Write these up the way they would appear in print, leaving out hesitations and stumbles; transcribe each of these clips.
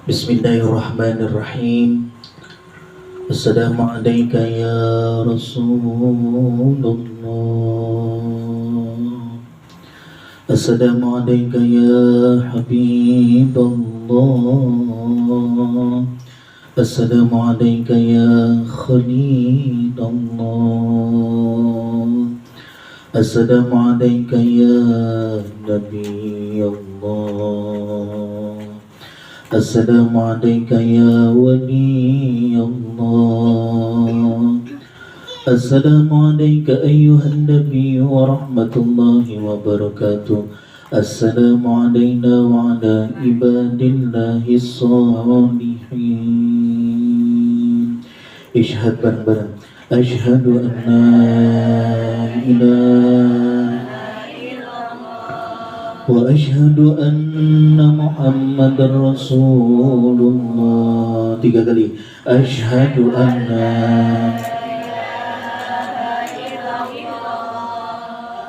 Bismillahirrahmanirrahim. Assalamualaikum ya Rasulullah. Assalamualaikum ya Habibullah. Assalamualaikum ya Khalilullah. Assalamualaikum ya Nabi Allah. Assalamualaikum ya wali Allah. Assalamualaikum ayyuhan nabi wa rahmatullahi wa barakatuh. Assalamualaikum wa ala ibadillahi salihin. Ishhad bareng-bareng. Ashhadu an la ilaha wa ashhadu anna Muhammadar Rasulullah. 3 kali. Ashhadu anna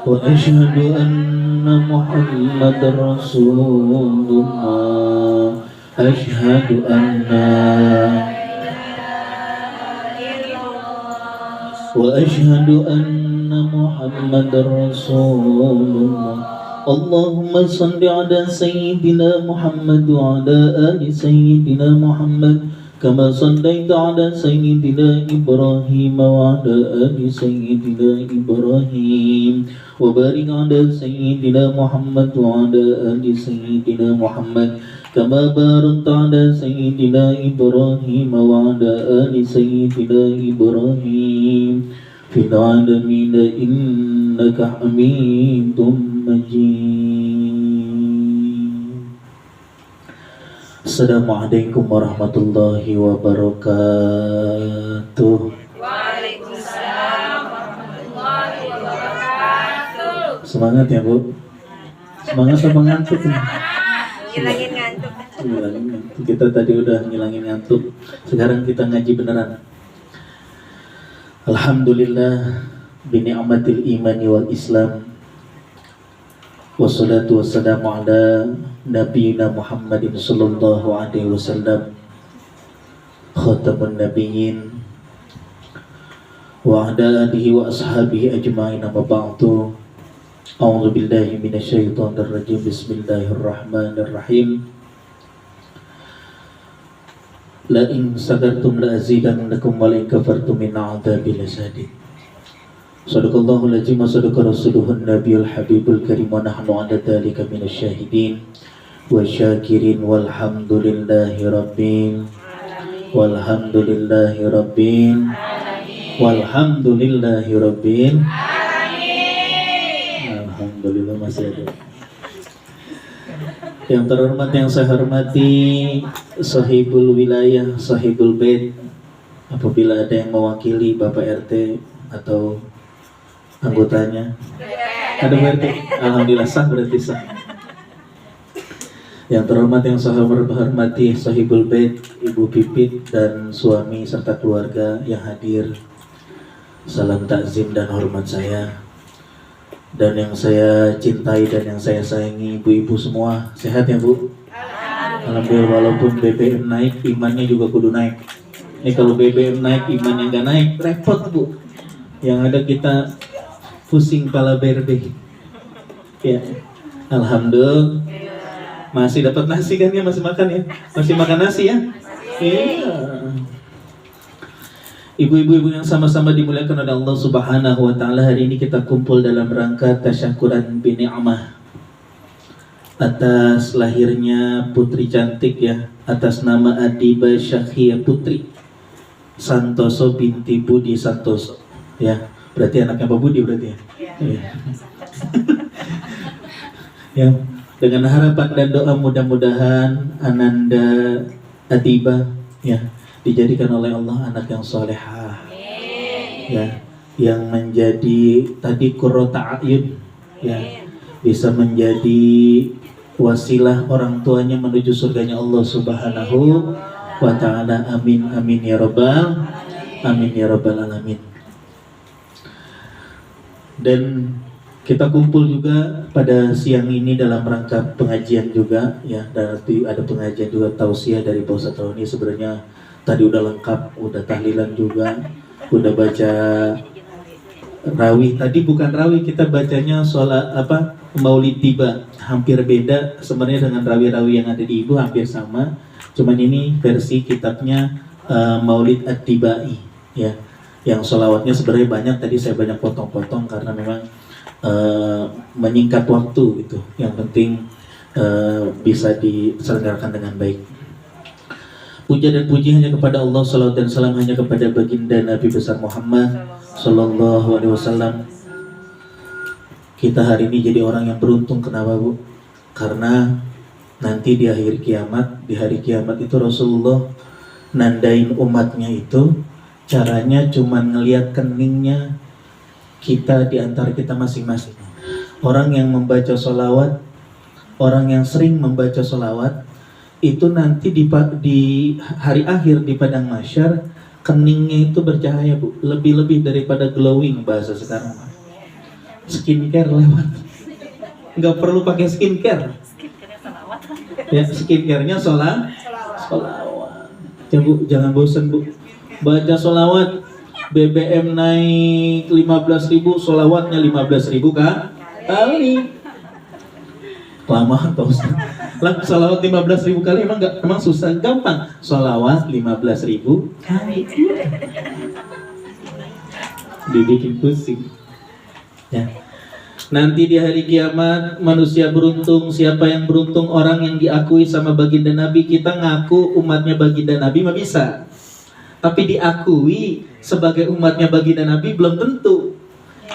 wa ashhadu anna Muhammadar Rasulullah. Ashhadu anna wa ashhadu anna Muhammadar Rasulullah. Allahumma salli ala Sayyidina Muhammad wa ala ali Sayyidina Muhammad kama sallaita ala Sayyidina Ibrahim wa ala ali Sayyidina Ibrahim wa barik ala Sayyidina Muhammad wa ala ali Sayyidina Muhammad kama barakta ala Sayyidina Ibrahim wa ala ali Sayyidina Ibrahim fil alamin innaka Hamidum Assalamualaikum warahmatullahi wabarakatuh. Waalaikumsalam warahmatullahi wabarakatuh. Semangat ya Bu. Semangat sama ngantuk. Ngilangin ngantuk. Ngilangin ngantuk. Kita tadi udah ngilangin ngantuk. Sekarang kita ngaji beneran. Alhamdulillah bini'matil imani wal islam. Wassalatu wassalamu ala nabiyina Muhammadin sallallahu alaihi wasallam khatamun nabiyyin wa ala alihi wa ashabihi ajma'in amma ba'du. A'udzu billahi minasyaitonir rajim. Bismillahirrahmanirrahim. La in sakartum la azidannakum wa la in kafartum min 'adzabi lasadid. Sadaqallahul azim wa sadaqa rasuluhun nabiyul habibul karim wa nahnu 'ala dzalika minasyahidin wa syakirin walhamdulillahi rabbil walhamdulillahi rabbil walhamdulillahi rabbil alhamdulillah. Masih ada. Yang terhormat, yang saya hormati sahibul wilayah, sahibul bait, apabila ada yang mewakili Bapak RT atau anggotanya. Ada berarti? Alhamdulillah sah, berarti sah. Yang terhormat, yang saya hormati sahibul bait, Ibu Pipit dan suami serta keluarga yang hadir. Salam takzim dan hormat saya. Dan yang saya cintai dan yang saya sayangi ibu-ibu semua. Sehat ya Bu? Alhamdulillah. Walaupun BBM naik, imannya juga kudu naik. Ini kalau BBM naik, imannya nggak naik, repot Bu. Yang ada kita pusing kepala berde. Ya, alhamdulillah masih dapat nasi kan ya, masih makan ya, masih makan nasi ya. Iya. Ibu-ibu yang sama-sama dimuliakan oleh Allah Subhanahu wa taala, hari ini kita kumpul dalam rangka tasyakuran bini'amah atas lahirnya putri cantik ya, atas nama Adiba Syakhia Putri Santoso binti Budi Santoso ya. Berarti anaknya Pak Budi berarti ya. Iya. Ya, dengan harapan dan doa mudah-mudahan Ananda Adiba ya dijadikan oleh Allah anak yang solehah ya, yang menjadi tadi qurrata a'yun ya, bisa menjadi wasilah orang tuanya menuju surganya Allah Subhanahu wa ta'ala. Amin amin ya rabbal alamin. Dan Kita kumpul juga pada siang ini dalam rangka pengajian juga ya, dan nanti ada pengajian juga tausiah dari Pak Ustadz Roni. Sebenarnya tadi udah lengkap, udah tahlilan juga, udah baca rawih. Tadi bukan rawih, kita bacanya sholat Maulid Tiba. Hampir beda sebenarnya dengan rawih-rawih yang ada di Ibu, hampir sama. Cuman ini versi kitabnya Maulid At-Tibai ya. Yang sholawatnya sebenarnya banyak, tadi saya banyak potong-potong karena memang menyingkat waktu gitu. Yang penting bisa diselenggarakan dengan baik. Puja dan puji hanya kepada Allah, salawat dan salam hanya kepada baginda Nabi besar Muhammad Sallallahu Alaihi Wasallam. Kita hari ini jadi orang yang beruntung. Kenapa, Bu? Karena nanti di akhir kiamat, di hari kiamat itu Rasulullah nandain umatnya itu caranya cuman ngelihat keningnya kita di antara kita masing-masing. Orang yang membaca sholawat, orang yang sering membaca sholawat, itu nanti di hari akhir di padang mahsyar, keningnya itu bercahaya, Bu. Lebih-lebih daripada glowing bahasa sekarang. Skincare lewat. Nggak perlu pakai skincare. Ya, skincare-nya sholawat. Ya, Bu, jangan bosan, Bu. Baca sholawat. BBM naik 15.000, sholawatnya 15.000 kali. Kelamaan Pak Ustaz. Lah, sholawat 15.000 kali emang susah, gampang. Sholawat 15.000 kali. Dibikin pusing. Ya. Nanti di hari kiamat manusia beruntung. Siapa yang beruntung? Orang yang diakui sama baginda Nabi. Kita ngaku umatnya baginda Nabi mah bisa, tapi diakui sebagai umatnya baginda Nabi belum tentu.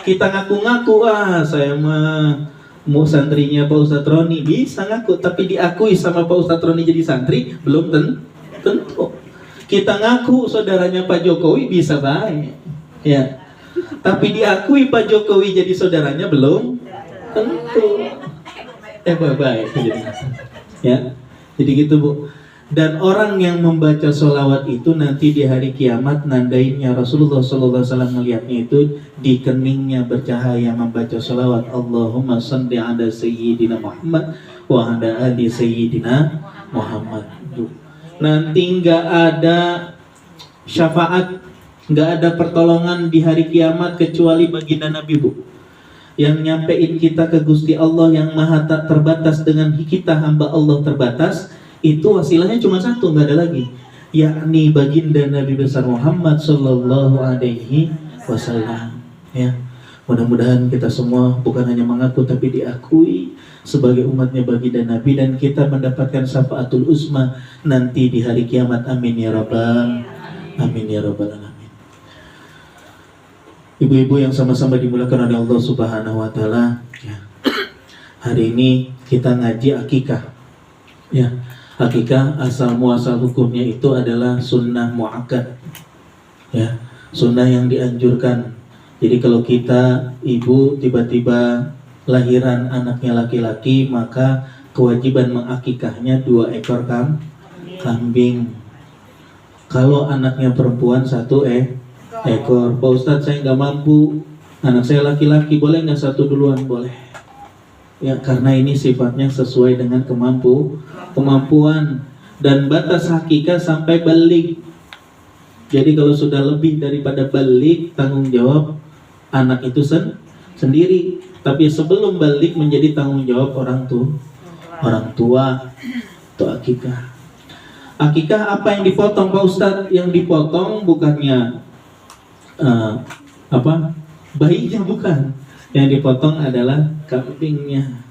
Kita ngaku-ngaku, saya mah mau santrinya Pak Ustadz Roni, bisa ngaku, tapi diakui sama Pak Ustadz Roni jadi santri belum tentu. Kita ngaku saudaranya Pak Jokowi bisa baik, ya, tapi diakui Pak Jokowi jadi saudaranya belum tentu. Baik, ya. Jadi gitu, Bu. Dan orang yang membaca sholawat itu nanti di hari kiamat nandainnya Rasulullah SAW melihatnya itu di keningnya bercahaya membaca sholawat. Allahumma salli ala sayyidina Muhammad wa ala ali sayyidina Muhammad. Nanti nggak ada syafaat, nggak ada pertolongan di hari kiamat kecuali baginda Nabi, Bu. Yang nyampein kita ke Gusti Allah yang maha tak terbatas dengan kita hamba Allah terbatas. Itu wasilahnya cuma satu, nggak ada lagi, yakni baginda Nabi besar Muhammad Sallallahu Alaihi Wasallam. Ya, mudah-mudahan kita semua bukan hanya mengaku tapi diakui sebagai umatnya baginda Nabi, dan kita mendapatkan syafaatul uzma nanti di hari kiamat. Amin ya rabbal alamin. Ibu-ibu yang sama-sama dimulakan oleh Allah Subhanahu Wa Taala. Ya. Hari ini kita ngaji akikah. Ya. Akikah asal muasal hukumnya itu adalah sunnah muakkad, ya, sunnah yang dianjurkan. Jadi kalau kita ibu tiba-tiba lahiran anaknya laki-laki, maka kewajiban mengakikahnya 2 ekor kambing. Kalau anaknya perempuan 1 ekor. Pak Ustadz, saya nggak mampu, anak saya laki-laki, boleh nggak 1 duluan? Boleh. Ya, karena ini sifatnya sesuai dengan kemampuan, dan batas hakikah sampai balik. Jadi kalau sudah lebih daripada balik, tanggung jawab anak itu sendiri. Tapi sebelum balik menjadi tanggung jawab orang tua. Itu akikah. Akikah apa yang dipotong, Pak Ustadz? Yang dipotong bukannya bayinya, bukan. Yang dipotong adalah kambingnya.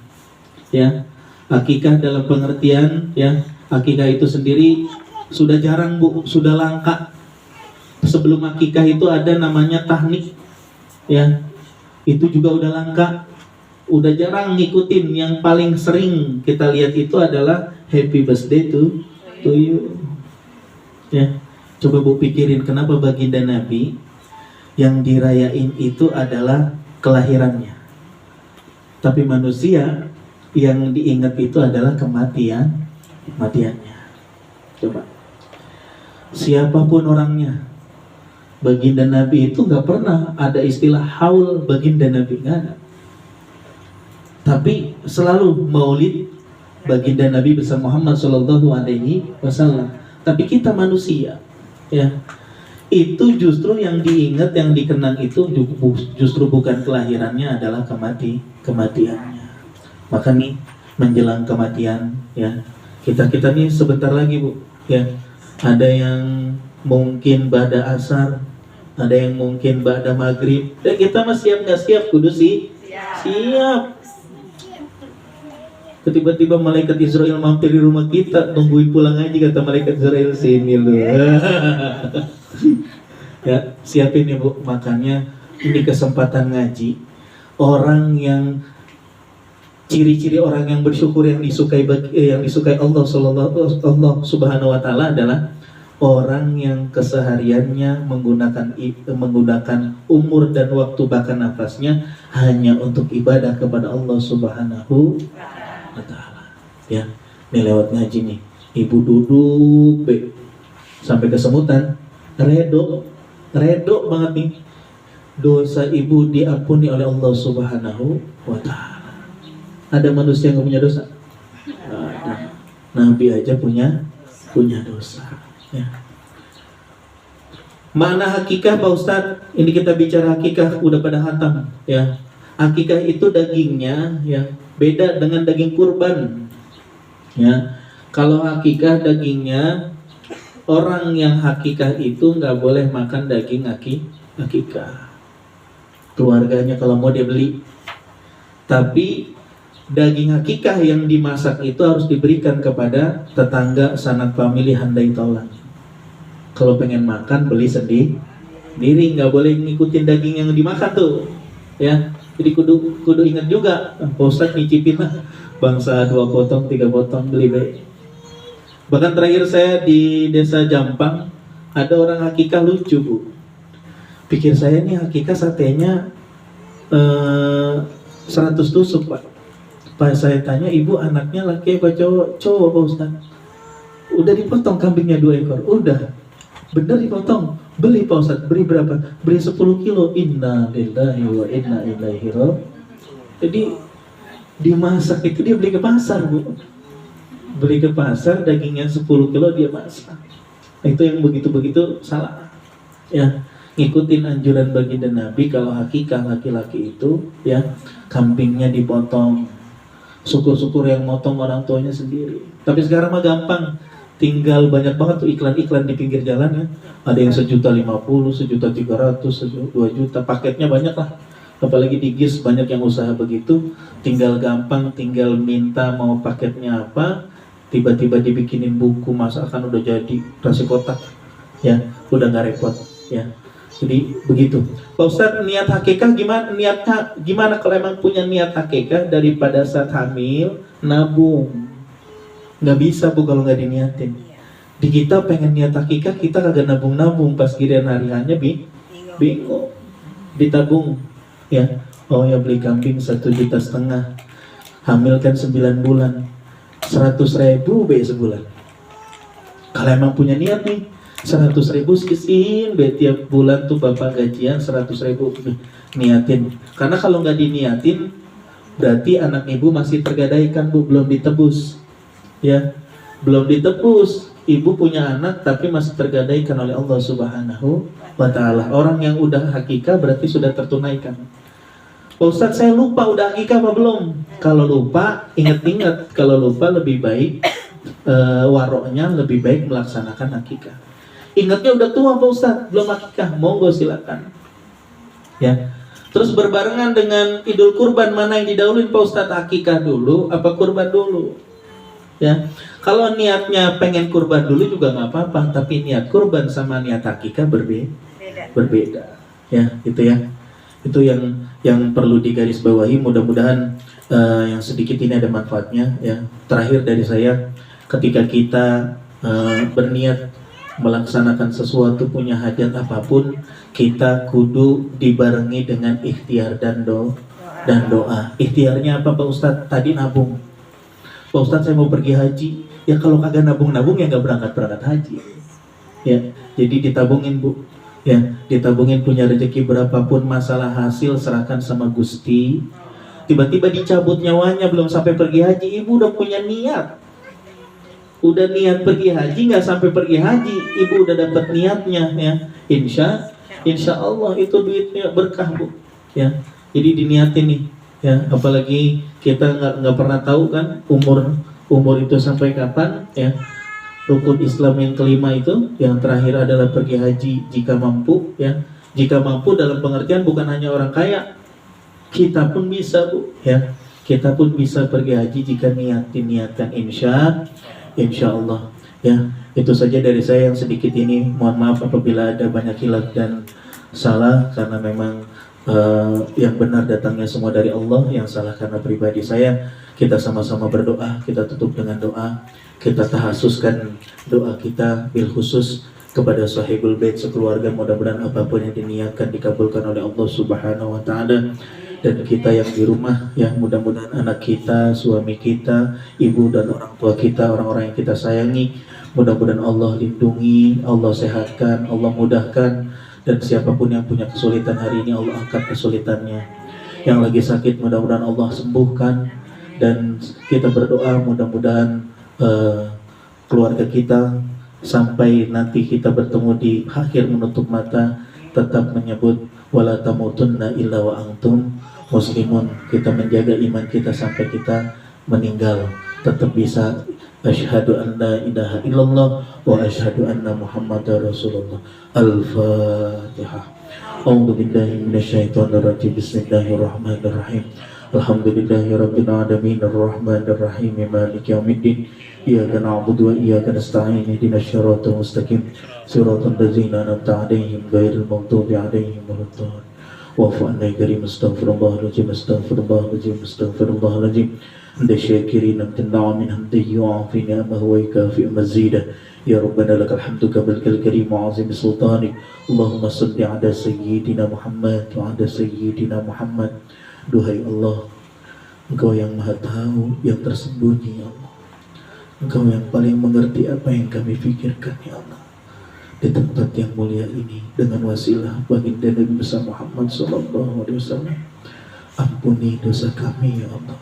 Ya, akikah dalam pengertian, ya, akikah itu sendiri sudah jarang, Bu, sudah langka. Sebelum akikah itu ada namanya tahnik, ya, itu juga udah langka, udah jarang ngikutin. Yang paling sering kita lihat itu adalah happy birthday to you. Ya, coba Bu pikirin, kenapa baginda Nabi yang dirayain itu adalah kelahirannya, tapi manusia yang diingat itu adalah kematiannya. Coba, siapapun orangnya, baginda Nabi itu nggak pernah ada istilah haul baginda Nabi, nggak ada. Tapi selalu maulid baginda Nabi besar Muhammad Shallallahu Alaihi Wasallam. Tapi kita manusia, ya, itu justru yang diingat, yang dikenang itu justru bukan kelahirannya, adalah kematiannya. Maka nih menjelang kematian, ya, kita nih sebentar lagi, Bu, ya, ada yang mungkin ba'da asar, ada yang mungkin ba'da maghrib. Dan kita masih siap nggak siap? Kudu sih siap. Tiba-tiba malaikat Israel mampir di rumah kita, tungguin pulang aja, kata malaikat Israel, sini lu. Ya, siapin ya, Bu. Makanya ini kesempatan ngaji. Orang yang ciri-ciri orang yang bersyukur, yang disukai Allah Subhanahu wa taala adalah orang yang kesehariannya menggunakan umur dan waktu bahkan nafasnya hanya untuk ibadah kepada Allah Subhanahu wa taala. Ya, ini lewat ngaji nih. Ibu duduk sampai kesemutan, redo banget nih. Dosa ibu diampuni oleh Allah Subhanahu wa taala. Ada manusia yang punya dosa? Ada. Nabi aja punya dosa. Ya. Mana hakikah Pak Ustadz? Ini kita bicara hakikah udah pada hatam, ya. Hakikah itu dagingnya, ya, beda dengan daging kurban. Ya. Kalau hakikah dagingnya, orang yang hakikah itu nggak boleh makan daging hakikah. Keluarganya kalau mau dia beli. Tapi daging hakikah yang dimasak itu harus diberikan kepada tetangga, sanak famili, handai taulan. Kalau pengen makan beli sendiri, nggak boleh ngikutin daging yang dimakan tuh, ya. Jadi kudu ingat juga, Pak Ustadz nyicipin lah, bangsa 2 potong 3 potong beli baik. Bahkan terakhir saya di desa Jampang, ada orang hakikah lucu, Bu. Pikir saya nih hakikah satenya 100 tusuk, Pak. Pas saya tanya, ibu anaknya laki apa cowok? Cowok, Pak Ustadz. Udah dipotong kambingnya 2 ekor, udah. Bener dipotong, beli Pak Ustadz. Beri berapa? Beri 10 kilo. Inna lillahi wa inna ilaihi raji'un. Jadi dimasak itu dia beli ke pasar, Bu. Beli ke pasar, dagingnya 10 kilo dia masak. Itu yang begitu-begitu salah. Ya, ngikutin anjuran baginda Nabi. Kalau hakikah laki-laki itu, ya, kambingnya dipotong. Syukur-syukur yang motong orang tuanya sendiri. Tapi sekarang mah gampang. Tinggal banyak banget tuh iklan-iklan di pinggir jalan, ya. Ada yang 1.050.000, 1.300.000, 2 juta. Paketnya banyak lah. Apalagi di GIS banyak yang usaha begitu. Tinggal gampang, tinggal minta mau paketnya apa. Tiba-tiba dibikinin buku masakan udah jadi, nasi kotak. Ya, udah nggak repot. Ya. Jadi begitu. Pak Ustadz, niat hakikah gimana? Gimana kalau emang punya niat hakikah daripada saat hamil nabung? Nggak bisa, Bu, kalau nggak diniatin. Di kita pengen niat hakikah, kita kagak nabung-nabung, pas giliran hari-harinya bingung. Ditabung, ya. Oh ya, beli kambing 1,5 juta. Hamil kan 9 bulan. 100.000 sebulan. Kalau emang punya niat nih, 100.000 sisihin tiap bulan tuh bapak gajian 100.000 niatin. Karena kalau nggak diniatin, berarti anak ibu masih tergadaikan, Bu, belum ditebus. Ya, belum ditebus. Ibu punya anak tapi masih tergadaikan oleh Allah Subhanahu wa taala. Orang yang udah hakikah berarti sudah tertunaikan. Pak Ustadz, saya lupa udah hakikah apa belum? Kalau lupa, ingat-ingat. Kalau lupa lebih baik waroknya lebih baik melaksanakan hakikah. Ingatnya udah tua, Pak Ustadz, belum hakikah, monggo silakan. Ya. Terus berbarengan dengan Idul Kurban, mana yang didahuluin, Pak Ustadz? Hakikah dulu apa kurban dulu? Ya, kalau niatnya pengen kurban dulu juga nggak apa-apa, tapi niat kurban sama niat hakikah berbeda. Ya, itu ya. Itu yang perlu digarisbawahi. Mudah-mudahan yang sedikit ini ada manfaatnya. Ya, terakhir dari saya, ketika kita berniat melaksanakan sesuatu, punya hajat apapun, kita kudu dibarengi dengan ikhtiar dan doa. Ikhtiarnya apa, Pak Ustadz? Tadi nabung. Pak Ustadz, saya mau pergi haji. Ya kalau kagak nabung-nabung ya nggak berangkat haji. Ya, jadi ditabungin, Bu. Ya, ditabungin, punya rezeki berapapun, masalah hasil serahkan sama Gusti. tiba-tiba dicabut nyawanya belum sampai pergi haji. Ibu udah punya niat, udah niat pergi haji, nggak sampai pergi haji ibu udah dapat niatnya ya. Insya Allah itu duitnya berkah Bu ya. Jadi diniatin nih ya, apalagi kita nggak pernah tahu kan umur itu sampai kapan ya. Rukun Islam yang kelima itu yang terakhir adalah pergi haji jika mampu ya. Jika mampu dalam pengertian bukan hanya orang kaya, kita pun bisa Bu ya. Kita pun bisa pergi haji jika niatkan insya Allah ya. Itu saja dari saya yang sedikit ini. Mohon maaf apabila ada banyak khilaf dan salah, karena memang yang benar datangnya semua dari Allah, yang salah karena pribadi saya. Kita sama-sama berdoa, kita tutup dengan doa, kita tahasuskan doa kita bil khusus kepada sahibul bait sekeluarga. Mudah-mudahan apapun yang diniatkan dikabulkan oleh Allah Subhanahu wa taala. Dan kita yang di rumah ya, mudah-mudahan anak kita, suami kita, ibu dan orang tua kita, orang-orang yang kita sayangi, mudah-mudahan Allah lindungi, Allah sehatkan, Allah mudahkan. Dan siapapun yang punya kesulitan hari ini, Allah angkat kesulitannya. Yang lagi sakit, mudah-mudahan Allah sembuhkan. Dan kita berdoa mudah-mudahan keluarga kita sampai nanti kita bertemu di akhir menutup mata tetap menyebut wala tamutunna illa wa antum muslimun. Kita menjaga iman kita sampai kita meninggal tetap bisa asyhadu an la ilaha illallah wa asyhadu anna muhammadar rasulullah. Al-Fatihah. A'udzu billahi minasyaitonir rajim. Bismillahirrahmanirrahim. Alhamdulillahirabbil alamin arrahmanir rahim maliki yaumiddin. Iyyaka na'budu wa iyyaka nasta'in ihdinas siratal mustaqim siratal ladzina an'amta 'alaihim ghairil maghdubi 'alaihim waladdallin. Wa'fu 'anna ya karim astaghfirullahaladzim astaghfirullahaladzim astaghfirullahaladzim. Anta syakirin amtanna min hamdihi wa 'afi ni'amahu wa yakafi mazidah. Ya Rabbana lakal hamdu kamal karim wa 'azim sultanik. Allahumma salli 'ala sayyidina Muhammad wa 'ala sayyidina Muhammad. Duhai Allah, Engkau yang maha tahu yang tersembunyi ya Allah. Engkau yang paling mengerti apa yang kami pikirkan ya Allah. Di tempat yang mulia ini dengan wasilah baginda Nabi besar Muhammad SAW, ampuni dosa kami ya Allah.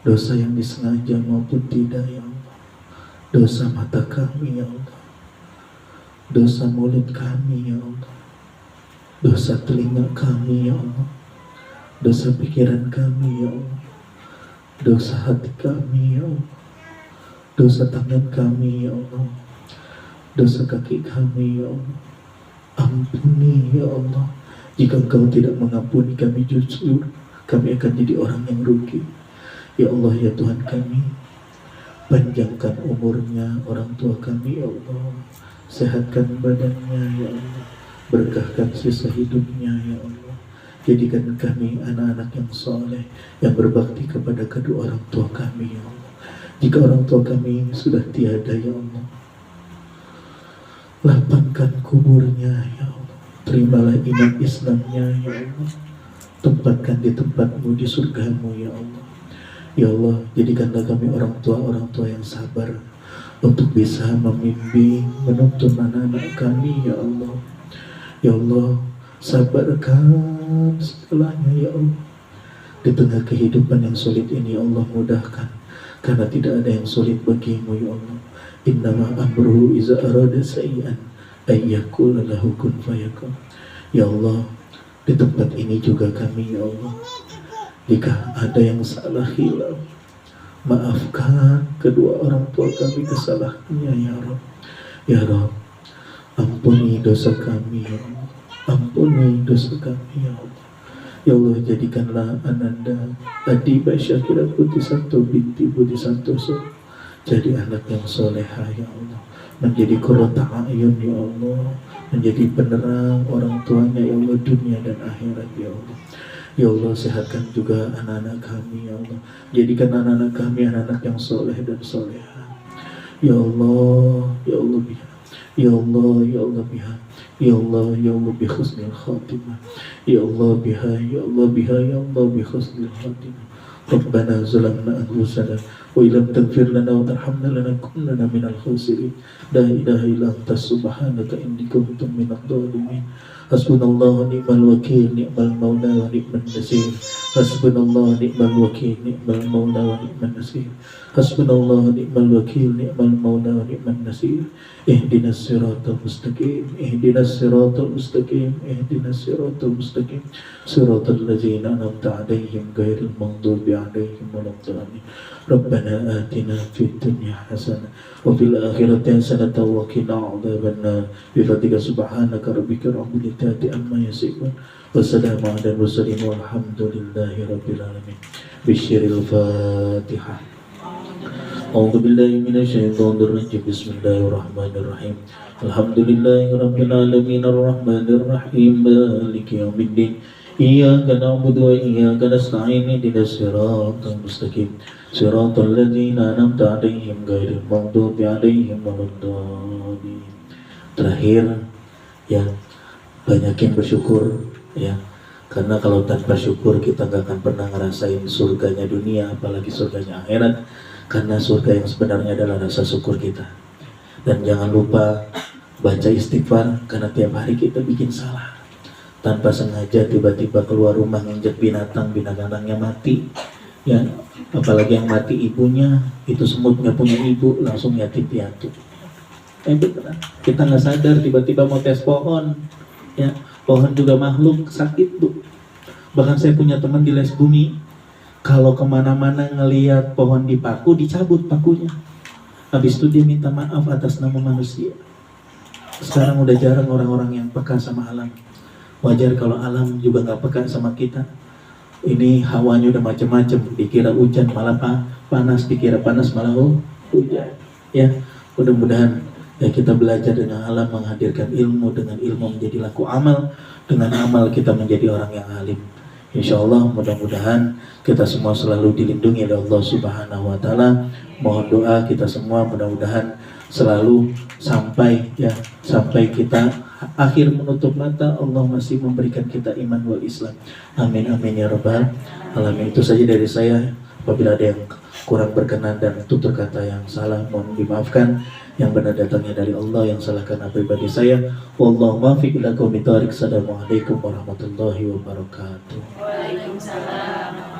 Dosa yang disengaja maupun tidak ya Allah. Dosa mata kami ya Allah. Dosa mulut kami ya Allah. Dosa telinga kami ya Allah. Dosa pikiran kami ya Allah. Dosa hati kami ya Allah. Dosa tangan kami ya Allah. Dosa kaki kami ya Allah. Ampuni ya Allah. Jika Engkau tidak mengampuni kami, justru kami akan jadi orang yang rugi. Ya Allah ya Tuhan kami, panjangkan umurnya orang tua kami ya Allah. Sehatkan badannya ya Allah. Berkahkan sisa hidupnya ya Allah. Jadikan kami anak-anak yang soleh, yang berbakti kepada kedua orang tua kami ya Allah. Jika orang tua kami sudah tiada ya Allah, lapangkan kuburnya ya Allah. Terimalah iman Islamnya ya Allah. Tempatkan di tempat-Mu di surga-Mu ya Allah. Ya Allah, jadikanlah kami orang tua yang sabar untuk bisa membimbing, menuntun anak-anak kami ya Allah. Ya Allah, sabarkan segalanya ya Allah. Di tengah kehidupan yang sulit ini ya Allah, mudahkan, karena tidak ada yang sulit bagimu ya Allah. Innama amruhu iza arada sayyan ayyakula lahu kun fayakun. Ya Allah, di tempat ini juga kami ya Allah, jika ada yang salah hilaf, maafkan kedua orang tua kami kesalahannya ya Rabb. Ya Rabb, ampuni dosa kami ya Allah. Ampuni dosa kami ya Allah. Ya Allah, jadikanlah Ananda Adiba Syakira Putri Santo binti Putri Santoso jadi anak yang soleha ya Allah. Menjadi qurrata a'yun ya Allah. Menjadi penerang orang tuanya ya Allah, dunia dan akhirat ya Allah. Ya Allah, sehatkan juga anak-anak kami ya Allah. Jadikan anak-anak kami anak-anak yang soleh dan soleha. Ya Allah, ya Allah biha. Ya Allah, ya Allah biha. Ya Allah, ya Allah bi husnil khatimah. Ya Allah biha, ya Allah biha, ya Allah bi husnil khatimah. Rabbana zalamna anfusana wa illam taghfir lana wa tarhamna lanakunanna minal khasirin. La ilaha illa anta subhanaka inni kuntu minadh dhalimin. Hasbunallahu ni'mal wakil, ni'mal maula wa ni'man nasir. Hasbunallahu ni'mal wakil, ni'mal maula wa ni'man nasir. Hasbunallahu ni'mal wakil, ni'mal maula wa ni'man nasir. Ihdinas siratal mustaqim, ihdinas siratal mustaqim, ihdinas siratal mustaqim. Siratal ladzina an'amta 'alaihim ghairil maghdubi 'alaihim waladdallin. Rabbana atina fid dunya hasanah wa fil akhirati hasanah wa qina 'adzabannar. Bi fadlika subhanaka rabbika rabbil izzati amma yasifun. Wassalamu ala mursalin walhamdulillahi rabbil alamin. Bisyiril Fatihah. A'udzu billahi minasyaitonir rajim. Bismillahirrahmanirrahim. Alhamdulillahi rabbil alamin arrahmanir rahim maliki yaumiddin. Iyyaka na'budu wa iyyaka nasta'in. Ihdinas siratal mustaqim. Siratal ladzina an'amta 'alaihim ghairil maghdubi 'alaihim waladdallin. Terakhir, ya, banyakin bersyukur, ya, karena kalau tanpa syukur kita gak akan pernah ngerasain surganya dunia, apalagi surganya akhirat. Karena surga yang sebenarnya adalah rasa syukur kita. Dan jangan lupa baca istighfar, karena tiap hari kita bikin salah. Tanpa sengaja tiba-tiba keluar rumah nginjek binatangnya mati, ya, apalagi yang mati ibunya, itu semutnya punya ibu, langsung yatim piatu. Beneran. Kita nggak sadar tiba-tiba mau tes pohon, ya, pohon juga makhluk, sakit bu. Bahkan saya punya teman di les bumi, kalau kemana-mana ngelihat pohon dipaku, dicabut pakunya. Habis itu dia minta maaf atas nama manusia. Sekarang udah jarang orang-orang yang peka sama alam. Wajar kalau alam juga nggak peka sama kita. Ini hawanya udah macam-macam, dikira hujan malah panas, dikira panas malah hujan. Ya, mudah-mudahan ya kita belajar dengan alam, menghadirkan ilmu, dengan ilmu menjadi laku amal, dengan amal kita menjadi orang yang alim. Insya Allah mudah-mudahan kita semua selalu dilindungi oleh Allah Subhanahu wa Ta'ala. Mohon doa kita semua mudah-mudahan selalu sampai kita akhir menutup mata Allah masih memberikan kita iman wal Islam. Amin amin ya rabbal alamin. Itu saja dari saya. Apabila ada yang kurang berkenan dan tutur kata yang salah, mohon dimaafkan. Yang benar datangnya dari Allah, yang salah karena pribadi saya. Wallahu muwaffiq ila aqwamit thoriq. Assalamualaikum warahmatullahi wabarakatuh. Waalaikumsalam.